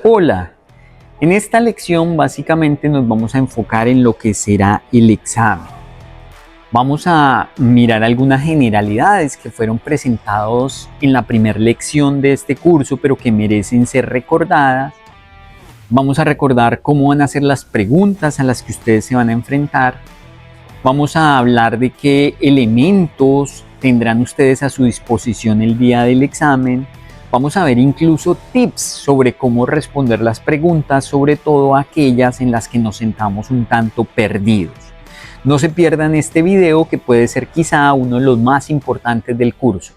Hola, en esta lección básicamente nos vamos a enfocar en lo que será el examen. Vamos a mirar algunas generalidades que fueron presentados en la primera lección de este curso, pero que merecen ser recordadas. Vamos a recordar cómo van a ser las preguntas a las que ustedes se van a enfrentar. Vamos a hablar de qué elementos tendrán ustedes a su disposición el día del examen. Vamos a ver incluso tips sobre cómo responder las preguntas, sobre todo aquellas en las que nos sentamos un tanto perdidos. No se pierdan este video, que puede ser quizá uno de los más importantes del curso.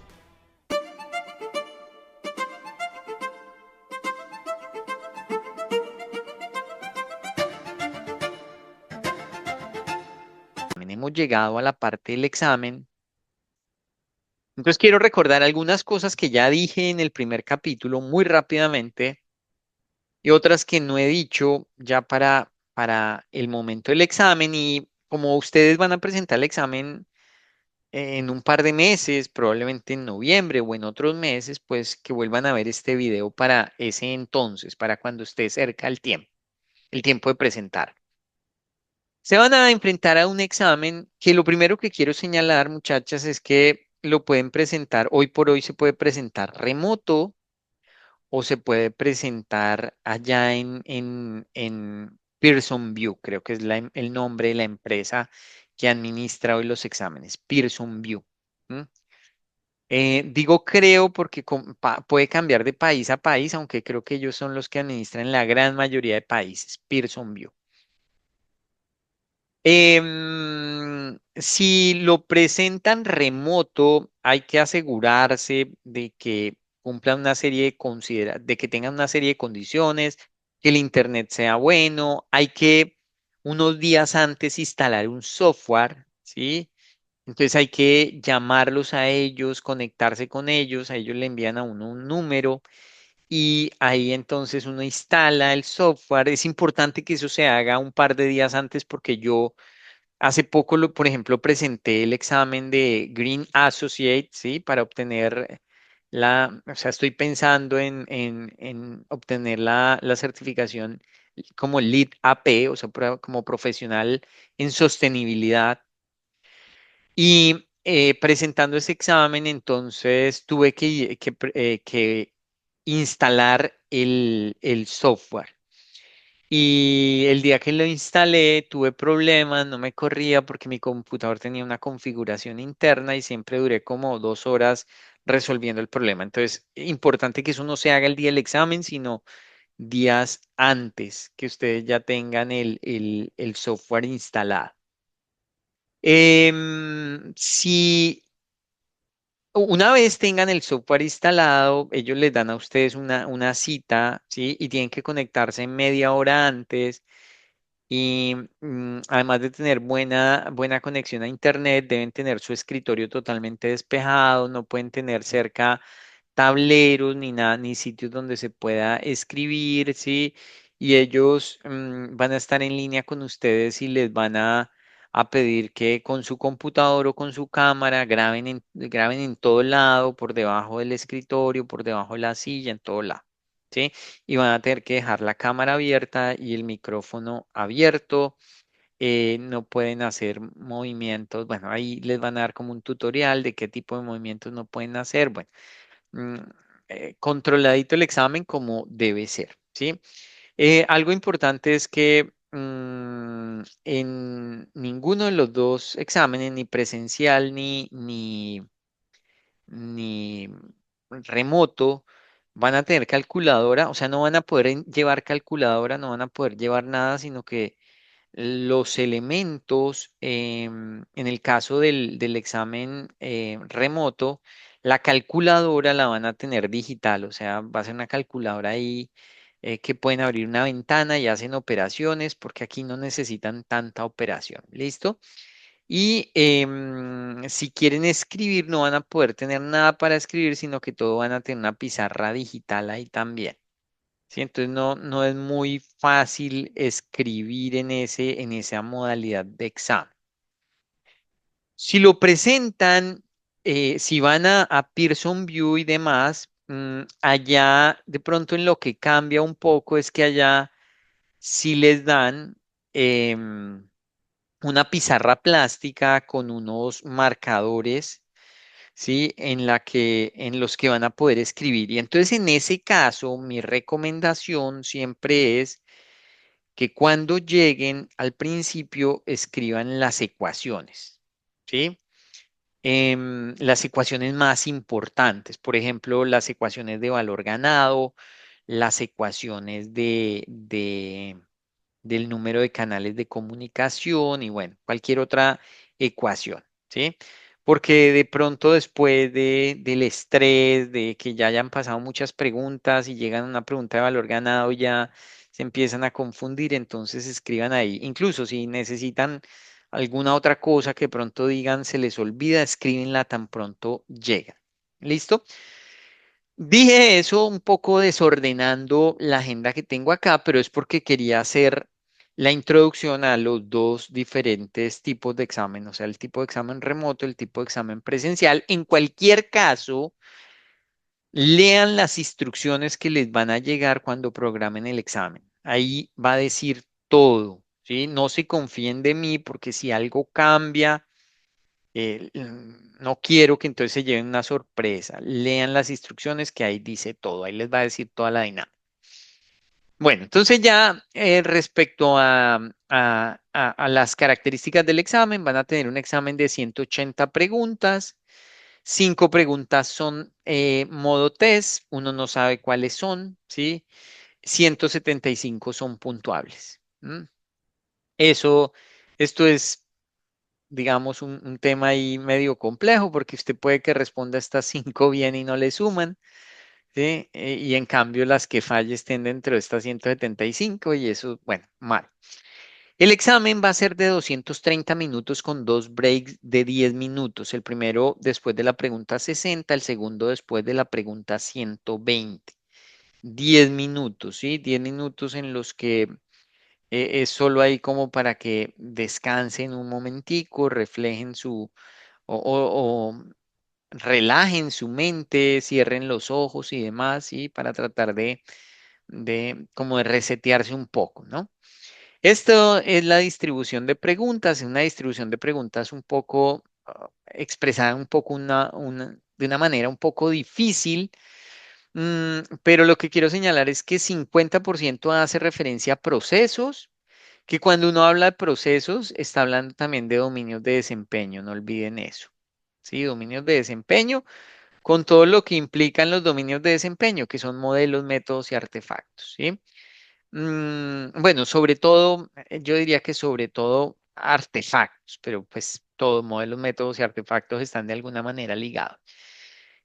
Hemos llegado a la parte del examen. Entonces quiero recordar algunas cosas que ya dije en el primer capítulo muy rápidamente y otras que no he dicho ya para el momento del examen. Y como ustedes van a presentar el examen en un par de meses, probablemente en noviembre o en otros meses, pues que vuelvan a ver este video para ese entonces, para cuando esté cerca el tiempo de presentar. Se van a enfrentar a un examen que lo primero que quiero señalar, muchachas, es que lo pueden presentar, hoy por hoy se puede presentar remoto o se puede presentar allá en Pearson View, creo que es el nombre de la empresa que administra hoy los exámenes, Pearson View. ¿M? Digo creo porque puede cambiar de país a país, aunque creo que ellos son los que administran la gran mayoría de países, Pearson View. Si lo presentan remoto, hay que asegurarse de que cumplan una serie de que tengan una serie de condiciones, que el internet sea bueno, hay que unos días antes instalar un software, ¿sí? Entonces hay que llamarlos a ellos, conectarse con ellos, a ellos le envían a uno un número y ahí entonces uno instala el software. Es importante que eso se haga un par de días antes porque yo hace poco, por ejemplo, presenté el examen de Green Associate, ¿sí? Para obtener o sea, estoy pensando en obtener la certificación como Lead AP, o sea, como profesional en sostenibilidad. Y presentando ese examen, entonces tuve que instalar el software. Y el día que lo instalé tuve problemas, no me corría porque mi computador tenía una configuración interna y siempre duré como 2 horas resolviendo el problema. Entonces, importante que eso no se haga el día del examen, sino días antes que ustedes ya tengan el software instalado. Si una vez tengan el software instalado, ellos les dan a ustedes una cita, ¿sí? Y tienen que conectarse media hora antes. Y además de tener buena conexión a internet, deben tener su escritorio totalmente despejado, no pueden tener cerca tableros ni nada, ni sitios donde se pueda escribir, ¿sí? Y ellos van a estar en línea con ustedes y les van a pedir que con su computador o con su cámara graben en todo lado, por debajo del escritorio, por debajo de la silla, en todo lado. ¿Sí? Y van a tener que dejar la cámara abierta y el micrófono abierto. No pueden hacer movimientos. Bueno, ahí les van a dar como un tutorial de qué tipo de movimientos no pueden hacer. Bueno, mm, controladito el examen como debe ser, ¿sí? Algo importante es que en ninguno de los dos exámenes, ni presencial ni remoto, van a tener calculadora, o sea, no van a poder llevar calculadora, no van a poder llevar nada, sino que los elementos, en el caso del examen remoto, la calculadora la van a tener digital, o sea, va a ser una calculadora ahí que pueden abrir una ventana y hacen operaciones, porque aquí no necesitan tanta operación. ¿Listo? Y si quieren escribir, no van a poder tener nada para escribir, sino que todo van a tener una pizarra digital ahí también. ¿Sí? Entonces no es muy fácil escribir en esa modalidad de examen. Si lo presentan, si van a Pearson View y demás, Allá de pronto en lo que cambia un poco es que allá sí les dan una pizarra plástica con unos marcadores, ¿sí? En los que van a poder escribir. Y entonces en ese caso, mi recomendación siempre es que cuando lleguen al principio escriban las ecuaciones, ¿sí? Las ecuaciones más importantes, por ejemplo, las ecuaciones de valor ganado, las ecuaciones del número de canales de comunicación y bueno, cualquier otra ecuación, ¿sí? Porque de pronto después del estrés, de que ya hayan pasado muchas preguntas y llegan a una pregunta de valor ganado, ya se empiezan a confundir, entonces escriban ahí. Incluso si necesitan alguna otra cosa que pronto digan se les olvida, escríbenla tan pronto llegan. ¿Listo? Dije eso un poco desordenando la agenda que tengo acá, pero es porque quería hacer la introducción a los dos diferentes tipos de examen, o sea, el tipo de examen remoto, el tipo de examen presencial. En cualquier caso, lean las instrucciones que les van a llegar cuando programen el examen. Ahí va a decir todo, ¿sí? No se confíen de mí porque si algo cambia no quiero que entonces se lleven una sorpresa. Lean las instrucciones que ahí dice todo, ahí les va a decir toda la dinámica. Bueno, entonces ya respecto a las características del examen, van a tener un examen de 180 preguntas. 5 preguntas son modo test, uno no sabe cuáles son, ¿sí? 175 son puntuables. Eso, esto es digamos, un tema ahí medio complejo, porque usted puede que responda estas 5 bien y no le suman, ¿sí? Y en cambio las que falle estén dentro de estas 175 y eso, bueno, mal. El examen va a ser de 230 minutos con dos breaks de 10 minutos. El primero después de la pregunta 60, el segundo después de la pregunta 120. 10 minutos, ¿sí? 10 minutos en los que es solo ahí como para que descansen un momentico, reflejen o relajen su mente, cierren los ojos y demás, ¿sí? Para tratar de como de resetearse un poco, ¿no? Esto es la distribución de preguntas, es una distribución de preguntas un poco expresada un poco de una manera un poco difícil, pero lo que quiero señalar es que 50% hace referencia a procesos, que cuando uno habla de procesos está hablando también de dominios de desempeño, no olviden eso. Sí, dominios de desempeño, con todo lo que implican los dominios de desempeño, que son modelos, métodos y artefactos, ¿sí? Bueno, sobre todo, yo diría que sobre todo artefactos, pero pues todos modelos, métodos y artefactos están de alguna manera ligados.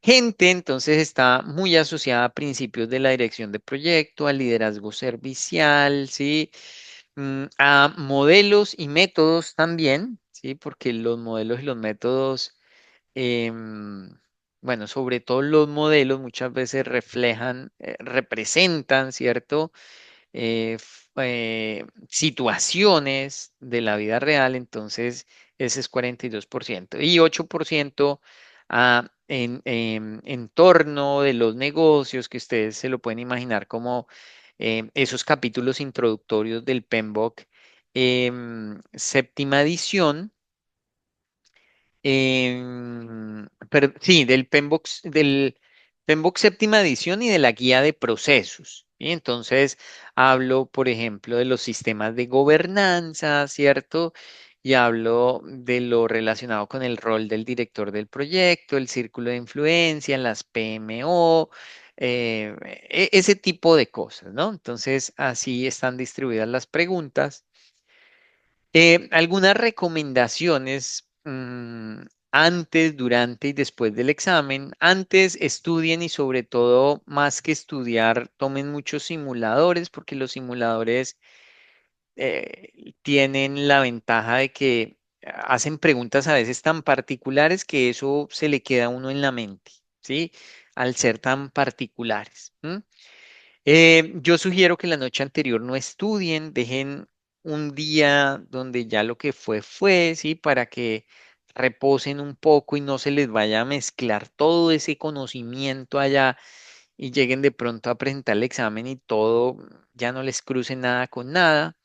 Gente, entonces, está muy asociada a principios de la dirección de proyecto, al liderazgo servicial, ¿sí? A modelos y métodos también, ¿sí? Porque los modelos y los métodos em, bueno, sobre todo los modelos muchas veces reflejan, representan, ¿cierto? Situaciones de la vida real, entonces ese es 42% y 8% en entorno de los negocios que ustedes se lo pueden imaginar como esos capítulos introductorios del PMBOK, séptima edición, pero sí, del PMBOK séptima edición y de la guía de procesos. Y entonces hablo, por ejemplo, de los sistemas de gobernanza, ¿cierto? Y hablo de lo relacionado con el rol del director del proyecto, el círculo de influencia, las PMO, ese tipo de cosas, ¿no? Entonces, así están distribuidas las preguntas. Algunas recomendaciones antes, durante y después del examen. Antes estudien y sobre todo, más que estudiar, tomen muchos simuladores porque los simuladores tienen la ventaja de que hacen preguntas a veces tan particulares que eso se le queda a uno en la mente, ¿sí? Al ser tan particulares. Yo sugiero que la noche anterior no estudien, dejen un día donde ya lo que fue, ¿sí? Para que reposen un poco y no se les vaya a mezclar todo ese conocimiento allá y lleguen de pronto a presentar el examen y todo, ya no les cruce nada con nada.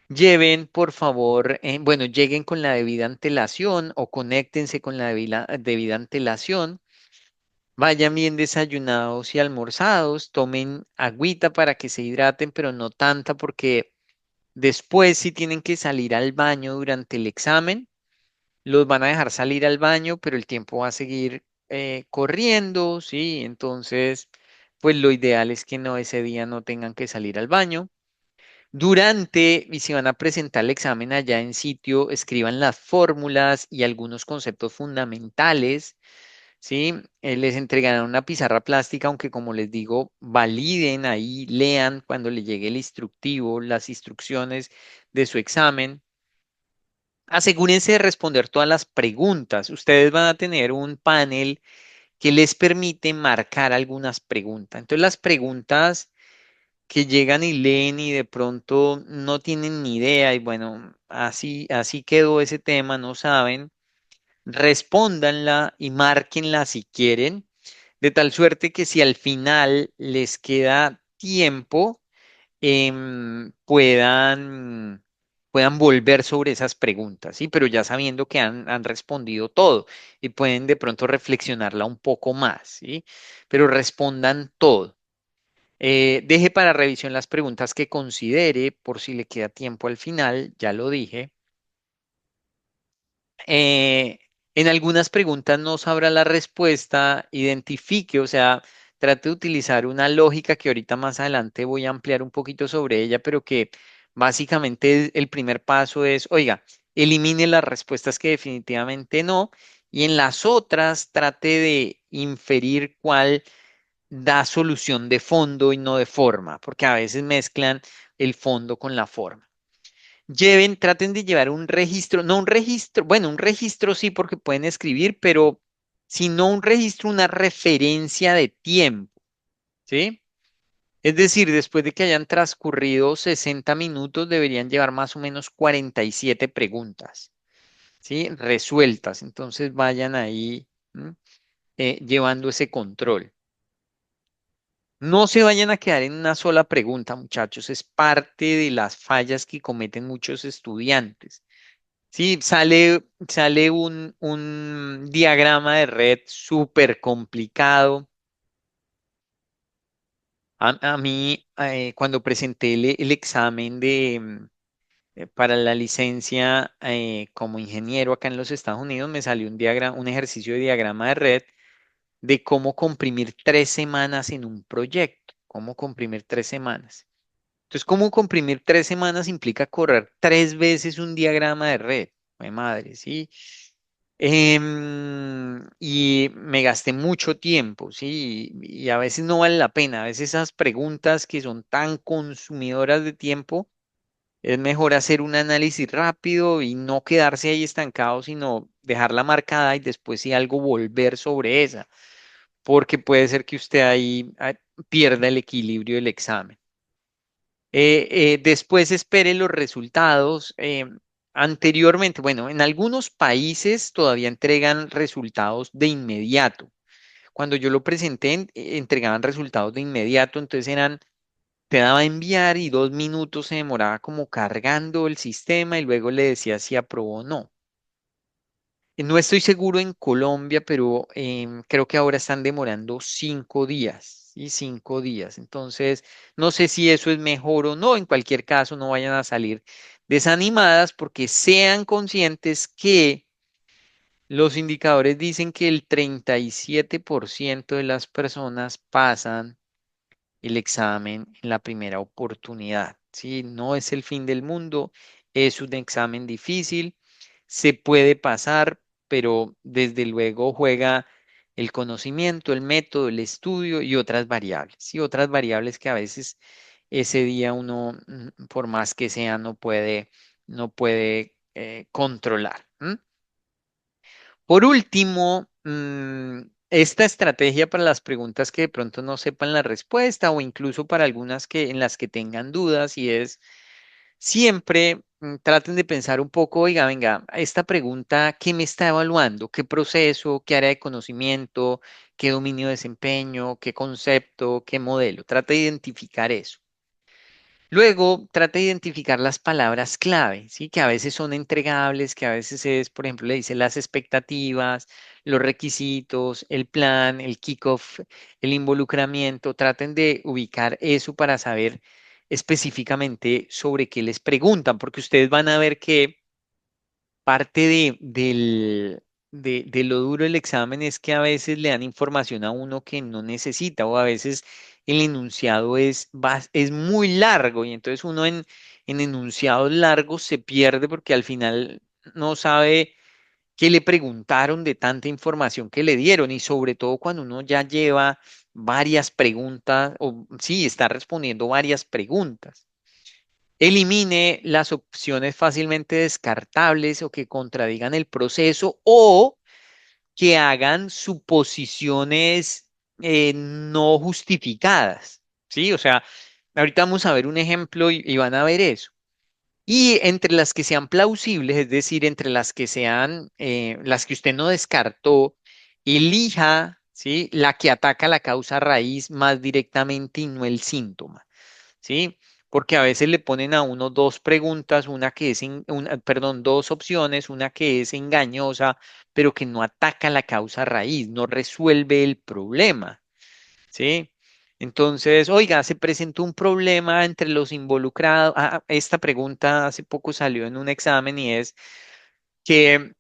Lleven, por favor, bueno, lleguen con la debida antelación o conéctense con la debida antelación. Vayan bien desayunados y almorzados, tomen agüita para que se hidraten, pero no tanta porque después si tienen que salir al baño durante el examen, los van a dejar salir al baño, pero el tiempo va a seguir corriendo, ¿sí? Entonces, pues lo ideal es que no ese día no tengan que salir al baño. Durante, y si van a presentar el examen allá en sitio, escriban las fórmulas y algunos conceptos fundamentales, ¿sí? Les entregarán una pizarra plástica, aunque como les digo, validen ahí, lean cuando les llegue el instructivo, las instrucciones de su examen. Asegúrense de responder todas las preguntas. Ustedes van a tener un panel que les permite marcar algunas preguntas. Entonces, las preguntas que llegan y leen y de pronto no tienen ni idea y bueno, así quedó ese tema, no saben, respóndanla y márquenla si quieren, de tal suerte que si al final les queda tiempo, puedan volver sobre esas preguntas, ¿sí? Pero ya sabiendo que han respondido todo y pueden de pronto reflexionarla un poco más, ¿sí? Pero respondan todo. Deje para revisión las preguntas que considere por si le queda tiempo al final, ya lo dije. Eh, en algunas preguntas no sabrá la respuesta, identifique, o sea, trate de utilizar una lógica que ahorita más adelante voy a ampliar un poquito sobre ella, pero que básicamente el primer paso es, oiga, elimine las respuestas que definitivamente no, y en las otras trate de inferir cuál da solución de fondo y no de forma, porque a veces mezclan el fondo con la forma. Traten de llevar un registro, no un registro, bueno, un registro sí porque pueden escribir, pero si no un registro, una referencia de tiempo, ¿sí? Es decir, después de que hayan transcurrido 60 minutos, deberían llevar más o menos 47 preguntas, ¿sí? Resueltas. Entonces vayan ahí, ¿m? Llevando ese control. No se vayan a quedar en una sola pregunta, muchachos. Es parte de las fallas que cometen muchos estudiantes. Sí, sale un diagrama de red súper complicado. A mí, cuando presenté el examen para la licencia como ingeniero acá en los Estados Unidos, me salió un ejercicio de diagrama de red de cómo comprimir 3 semanas en un proyecto. Cómo comprimir 3 semanas. Entonces, cómo comprimir 3 semanas implica correr 3 veces un diagrama de red. Mi madre, ¿sí? Y me gasté mucho tiempo, ¿sí? Y a veces no vale la pena. A veces esas preguntas que son tan consumidoras de tiempo, es mejor hacer un análisis rápido y no quedarse ahí estancado, sino dejarla marcada y después si algo volver sobre esa, porque puede ser que usted ahí pierda el equilibrio del examen. Después espere los resultados. Anteriormente, bueno, en algunos países todavía entregan resultados de inmediato. Cuando yo lo presenté, entregaban resultados de inmediato, entonces te daba a enviar y 2 minutos se demoraba como cargando el sistema y luego le decía si aprobó o no. No estoy seguro en Colombia, pero creo que ahora están demorando 5 días, ¿sí? 5 días. Entonces, no sé si eso es mejor o no. En cualquier caso, no vayan a salir desanimadas porque sean conscientes que los indicadores dicen que el 37% de las personas pasan el examen en la primera oportunidad. ¿Sí? No es el fin del mundo, es un examen difícil, se puede pasar, pero desde luego juega el conocimiento, el método, el estudio y otras variables. Y otras variables que a veces ese día uno, por más que sea, no puede controlar. ¿M? Por último, esta estrategia para las preguntas que de pronto no sepan la respuesta o incluso para algunas en las que tengan dudas y es siempre traten de pensar un poco, oiga, venga, esta pregunta, ¿qué me está evaluando? ¿Qué proceso? ¿Qué área de conocimiento? ¿Qué dominio de desempeño? ¿Qué concepto? ¿Qué modelo? Trata de identificar eso. Luego, trata de identificar las palabras clave, ¿sí? Que a veces son entregables, que a veces es, por ejemplo, le dice las expectativas, los requisitos, el plan, el kickoff, el involucramiento. Traten de ubicar eso para saber específicamente sobre qué les preguntan, porque ustedes van a ver que parte de lo duro del examen es que a veces le dan información a uno que no necesita o a veces el enunciado es muy largo y entonces uno en enunciados largos se pierde porque al final no sabe qué le preguntaron de tanta información que le dieron y sobre todo cuando uno ya lleva varias preguntas o sí, está respondiendo varias preguntas. Elimine las opciones fácilmente descartables o que contradigan el proceso o que hagan suposiciones no justificadas. ¿Sí? O sea, ahorita vamos a ver un ejemplo y van a ver eso. Y entre las que sean plausibles, es decir, entre las que sean las que usted no descartó, elija, ¿sí? La que ataca la causa raíz más directamente y no el síntoma. ¿Sí? Porque a veces le ponen a uno dos preguntas, una que es, perdón, dos opciones, una que es engañosa, pero que no ataca la causa raíz, no resuelve el problema, ¿sí? Entonces, oiga, se presentó un problema entre los involucrados. Esta pregunta hace poco salió en un examen y es que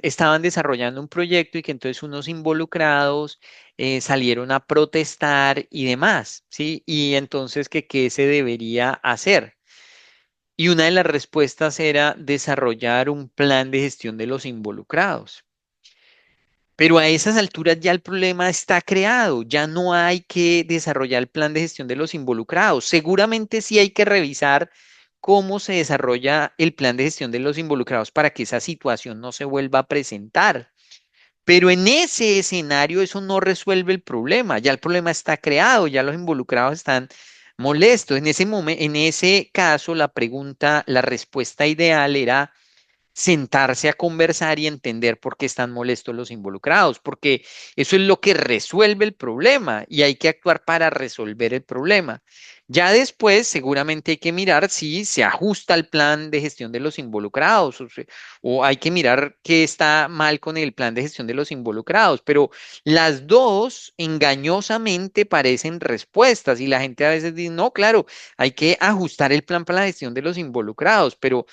estaban desarrollando un proyecto y que entonces unos involucrados salieron a protestar y demás, ¿sí? Y entonces que qué se debería hacer. Y una de las respuestas era desarrollar un plan de gestión de los involucrados. Pero a esas alturas ya el problema está creado, ya no hay que desarrollar el plan de gestión de los involucrados. Seguramente sí hay que revisar cómo se desarrolla el plan de gestión de los involucrados para que esa situación no se vuelva a presentar. Pero en ese escenario eso no resuelve el problema, ya el problema está creado, ya los involucrados están molestos. En ese momento, en ese caso, la pregunta, la respuesta ideal era sentarse a conversar y entender por qué están molestos los involucrados, porque eso es lo que resuelve el problema y hay que actuar para resolver el problema. Ya después, seguramente hay que mirar si se ajusta al plan de gestión de los involucrados o hay que mirar qué está mal con el plan de gestión de los involucrados, pero las dos engañosamente parecen respuestas y la gente a veces dice, no, claro, hay que ajustar el plan para la gestión de los involucrados, pero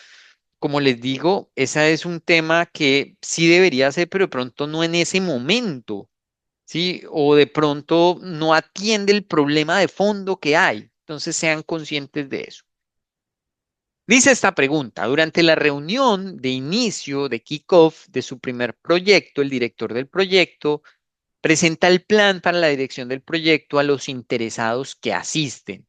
como les digo, ese es un tema que sí debería ser, pero de pronto no en ese momento, ¿sí? O de pronto no atiende el problema de fondo que hay. Entonces sean conscientes de eso. Dice esta pregunta, durante la reunión de inicio de kickoff de su primer proyecto, el director del proyecto presenta el plan para la dirección del proyecto a los interesados que asisten.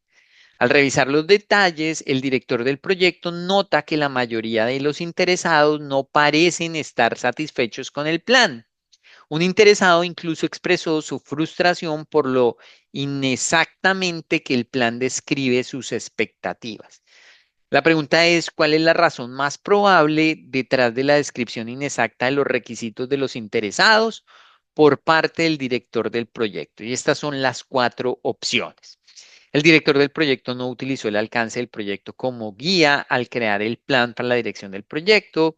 Al revisar los detalles, el director del proyecto nota que la mayoría de los interesados no parecen estar satisfechos con el plan. Un interesado incluso expresó su frustración por lo inexactamente que el plan describe sus expectativas. La pregunta es, ¿cuál es la razón más probable detrás de la descripción inexacta de los requisitos de los interesados por parte del director del proyecto? Y estas son las cuatro opciones. El director del proyecto no utilizó el alcance del proyecto como guía al crear el plan para la dirección del proyecto.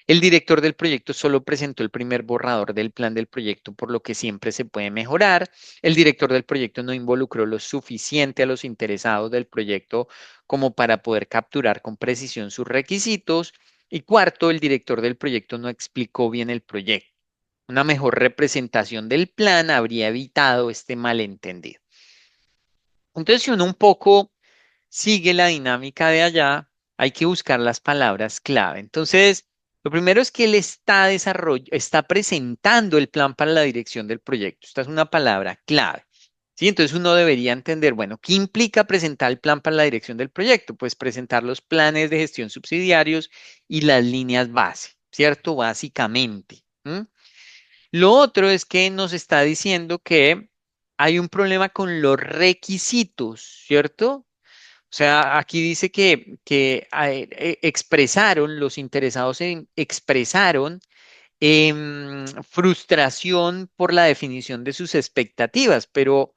El director del proyecto solo presentó el primer borrador del plan del proyecto, por lo que siempre se puede mejorar. El director del proyecto no involucró lo suficiente a los interesados del proyecto como para poder capturar con precisión sus requisitos. Y cuarto, el director del proyecto no explicó bien el proyecto. Una mejor representación del plan habría evitado este malentendido. Entonces, si uno un poco sigue la dinámica de allá, hay que buscar las palabras clave. Entonces, lo primero es que él está presentando el plan para la dirección del proyecto. Esta es una palabra clave. ¿Sí? Entonces uno debería entender, bueno, ¿qué implica presentar el plan para la dirección del proyecto? Pues presentar los planes de gestión subsidiarios y las líneas base, ¿cierto? Básicamente. ¿M? Lo otro es que nos está diciendo que hay un problema con los requisitos, ¿cierto? O sea, aquí dice que expresaron, los interesados expresaron frustración por la definición de sus expectativas, pero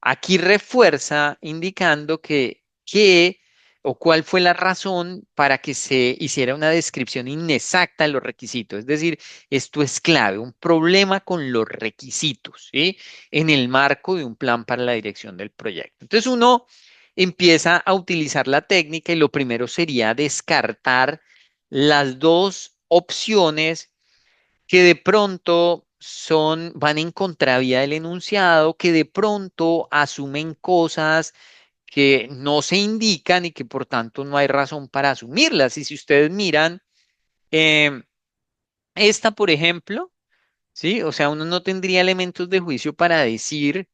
aquí refuerza indicando que o cuál fue la razón para que se hiciera una descripción inexacta de los requisitos. Es decir, esto es clave, un problema con los requisitos, ¿sí? En el marco de un plan para la dirección del proyecto. Entonces uno empieza a utilizar la técnica y lo primero sería descartar las dos opciones que de pronto van en contravía del enunciado, que de pronto asumen cosas que no se indican y que por tanto no hay razón para asumirlas. Y si ustedes miran, em, esta, por ejemplo, ¿sí? O sea, uno no tendría elementos de juicio para decir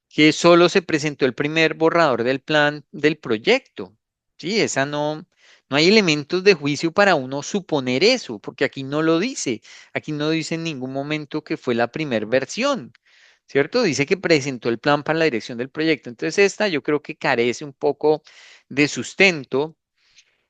que solo se presentó el primer borrador del plan del proyecto. Sí, esa no hay elementos de juicio para uno suponer eso, porque aquí no lo dice. Aquí no dice en ningún momento que fue la primera versión, ¿cierto? Dice que presentó el plan para la dirección del proyecto. Entonces, esta yo creo que carece un poco de sustento.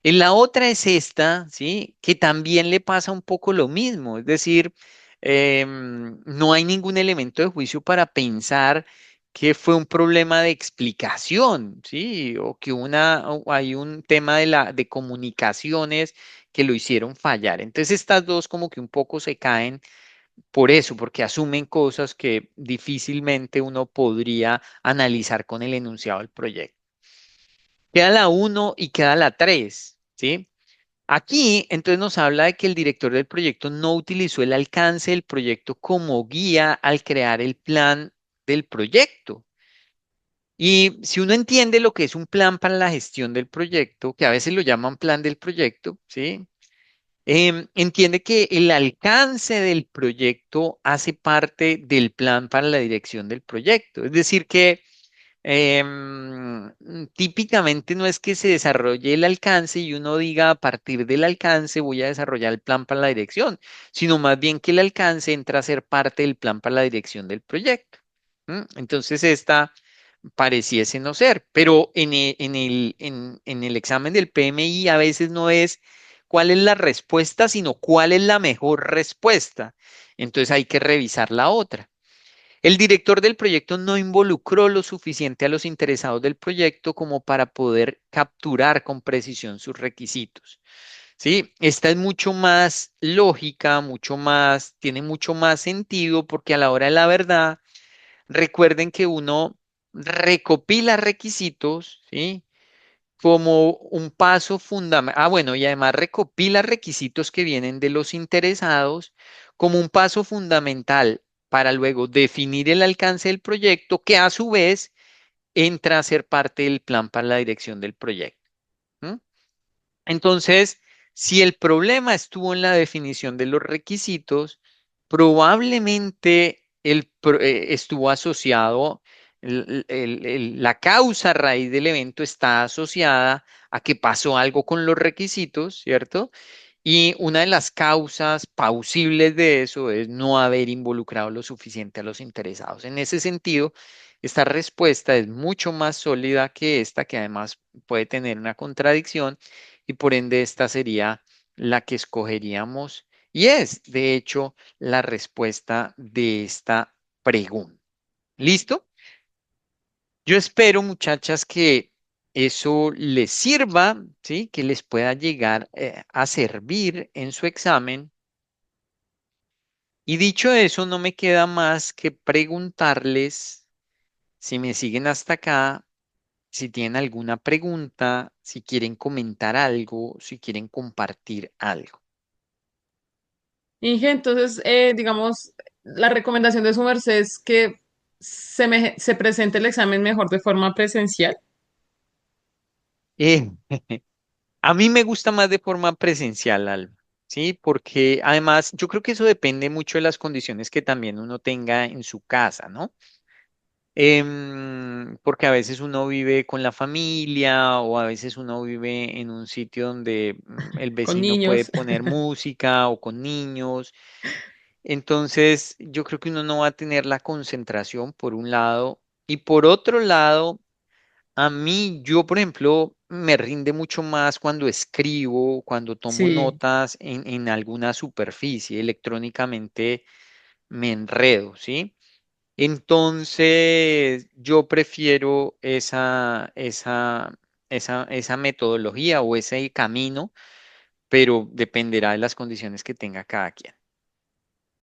En la otra es esta, ¿sí? Que también le pasa un poco lo mismo, es decir, no hay ningún elemento de juicio para pensar que fue un problema de explicación, ¿sí? O que o hay un tema de comunicaciones que lo hicieron fallar. Entonces estas dos como que un poco se caen por eso, porque asumen cosas que difícilmente uno podría analizar con el enunciado del proyecto. Queda la uno y queda la 3, ¿sí? Aquí, entonces, nos habla de que el director del proyecto no utilizó el alcance del proyecto como guía al crear el plan del proyecto. Y si uno entiende lo que es un plan para la gestión del proyecto, que a veces lo llaman plan del proyecto, ¿sí? Entiende que el alcance del proyecto hace parte del plan para la dirección del proyecto. Es decir, que típicamente no es que se desarrolle el alcance y uno diga a partir del alcance voy a desarrollar el plan para la dirección, sino más bien que el alcance entra a ser parte del plan para la dirección del proyecto. Entonces esta pareciese no ser, pero en el examen del PMI a veces no es cuál es la respuesta, sino cuál es la mejor respuesta. Entonces hay que revisar la otra. El director del proyecto no involucró lo suficiente a los interesados del proyecto como para poder capturar con precisión sus requisitos. ¿Sí? Esta es mucho más lógica, tiene mucho más sentido porque a la hora de la verdad, recuerden que uno recopila requisitos, ¿sí? Como un paso fundamental. Ah, bueno, y además recopila requisitos que vienen de los interesados como un paso fundamental para luego definir el alcance del proyecto, que a su vez entra a ser parte del plan para la dirección del proyecto. ¿M? Entonces, si el problema estuvo en la definición de los requisitos, probablemente estuvo asociado, la causa raíz del evento está asociada a que pasó algo con los requisitos, ¿cierto? Y una de las causas plausibles de eso es no haber involucrado lo suficiente a los interesados. En ese sentido, esta respuesta es mucho más sólida que esta, que además puede tener una contradicción y por ende esta sería la que escogeríamos y es, de hecho, la respuesta de esta pregunta. ¿Listo? Yo espero, muchachas, que eso les sirva, ¿sí? Que les pueda llegar a servir en su examen. Y dicho eso, no me queda más que preguntarles, si me siguen hasta acá, si tienen alguna pregunta, si quieren comentar algo, si quieren compartir algo. Inge, entonces, digamos, la recomendación de su merced es que se presente el examen mejor de forma presencial. Eh, a mí me gusta más de forma presencial, Alba, ¿sí? Porque además yo creo que eso depende mucho de las condiciones que también uno tenga en su casa, ¿no? Porque a veces uno vive con la familia o a veces uno vive en un sitio donde el Con vecino puede niños. poner música o con niños. Entonces, yo creo que uno no va a tener la concentración por un lado y por otro lado, A mí, yo, por ejemplo, me rinde mucho más cuando escribo, cuando tomo Sí, notas en alguna superficie. Electrónicamente me enredo, ¿sí? Entonces, yo prefiero esa metodología o ese camino, pero dependerá de las condiciones que tenga cada quien.